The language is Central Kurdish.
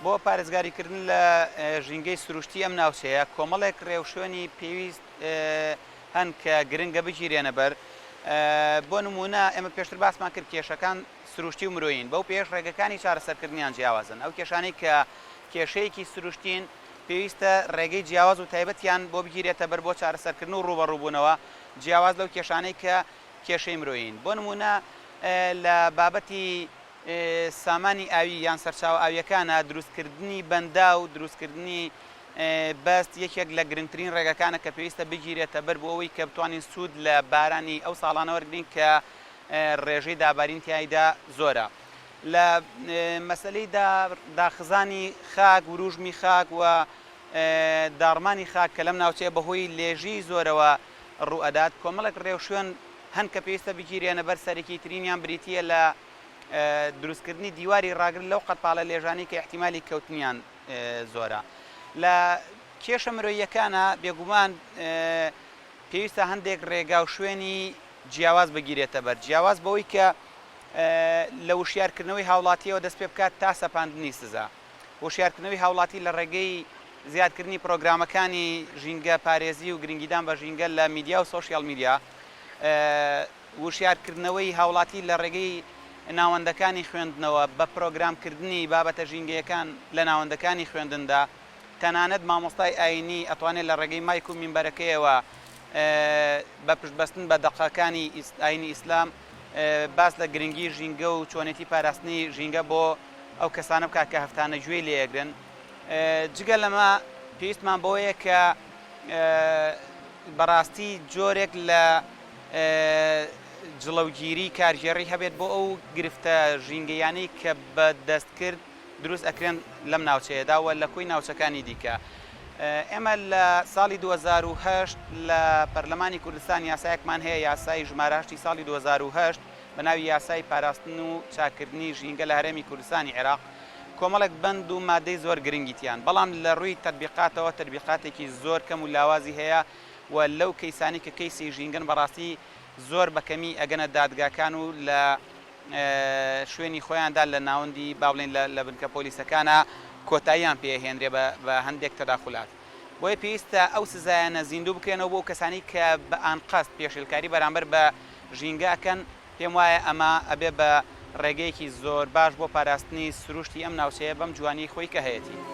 بۆ پارێزگاریکردن لە ژینگەی سروشتی ئەم ناوچەیە کۆمەڵێک ڕێوشێنی پێویست هەن کە گرنگە بگیرێنە بەر. بۆ نمونە ئێمە پێشتر باسمان کرد کێشەکان سروشتی و مرۆیین، بەو پێش ڕێگەکانی چارەسەرکردنیان جیاوازن. ئەو کێشانەی کە کێشەیەکی سروشتین پێویستە ڕێگەی جیاواز و تایبەتیان بۆ بگیرێتە بەر بۆ چارەسەرکردن و ڕوبەڕووبوونەوە جیاواز لەو کێشانەی کە کێشەی مرۆیین. بۆ نمونە لە بابەتی سامانی ئاوی یان سەرچاو ئاویەکانە دروستکردنی بەندا و دروستکردنی بەست یەکێک لە گرنگترین ڕێگەکانە کە پێویستە بگیرێتە بەر بۆ ئەوەی کە بتوانین سوود لە بارانی ئەو ساڵانە وەرگین کە ڕێژەی دابارین تایدا زۆرە. لە مەسلەی داخزانی خاک وروژمی خاک و داڕمانی خاک کە لەم ناوچەیە بەهۆی لێژی زۆرەوە ڕوئەدات کۆمەڵێک ڕێوشێن هەن کە پێویستە بگیرێنە بەر سەرەکی ترینیان بریتیە لە دروستکردنی دیواری ڕاگرن لەو قەتپاڵە لێژانی کە احتیمالی کەوتنیان زۆرە. لە کێشە مرۆییەکانە بێگومان پێویستە هەندێک ڕێگا و شوێنی جیاواز بگیرێتە بەر جیاواز بەوەی کە لە وشیارکردنەوەی هاوڵاتیەوە دەست پێ بکات تا سەپاندنی سزا. وشیارکردنەوەی هاوڵاتی لە ڕێگەی زیادکردنی پرۆگرامەکانی ژینگە پارێزی و گرنگیدان بە ژینگە لە میدیا و سۆشیال میدیا، وشیارکردنەوەی هاوڵاتی لە ڕێگەی ناوەندەکانی خوێندنەوە بە پرۆگرامکردنی بابەتە ژینگەیەکان لە ناوەندەکانی خوێندندا، تەنانەت مامۆستای ئاینی ئەتوانێت لە ڕێگەی مایک و مینبەرەکەیەوە بە پشتبەستن بە دەقەکانی ئاینی ئیسلام باس لە گرنگی ژینگە و چۆنێتی پاراستنی ژینگە بۆ ئەو کەسانە بکات کە هەفتانە گوێی لێگرن. جگە لەمە پێویستمان بۆیە کە بەڕاستی جۆرێک لە جڵەوگیری کارژێڕی هەبێت بۆ ئەو گرفتە ژینگەیانەی کە بە دەستکرد دروست ئەکرێن لەم ناوچەیەداوە لە کۆی ناوچەکانی دیکە. ئێمە لە ساڵی 2008 لە پەرلەمانی کوردستان یاسایەکمان هەیە، یاسای ژمارەشتی ساڵی 2008 بە ناوی یاسای پاراستن و چاکردنی ژینگە لە هەرێمی کوردستانی عێراق. کۆمەڵێک بەند و مادەی زۆر گرنگیتیان، بەڵام لە ڕووی تەطبیقاتەوە تەطبیقاتێکی زۆر کەم و لاوازی هەیە و لەو کەیسانی کە کەیسی ژینگەن بەڕاستی زۆر بەکەمی ئەگەنە دادگاکان و لە شوێنی خۆیاندا لە ناوەندی باڵێن لە بنکە پۆلیسەکانە کۆتاییان پێهێنرێ بە هەندێک تەداخلات. بۆیە پێویستە ئەو سزایانە زیندوو بکرێنەوە بۆ کەسانی کە بە ئانقەست پێشێلکاری بەرامبەر بە ژینگەکەن. پێم وایە ئەمە ئەبێ بە ڕێگەیەکی زۆر باش بۆ پاراستنی سروشتی ئەم ناوچەیە بەم جوانی خۆی کە هەیەی.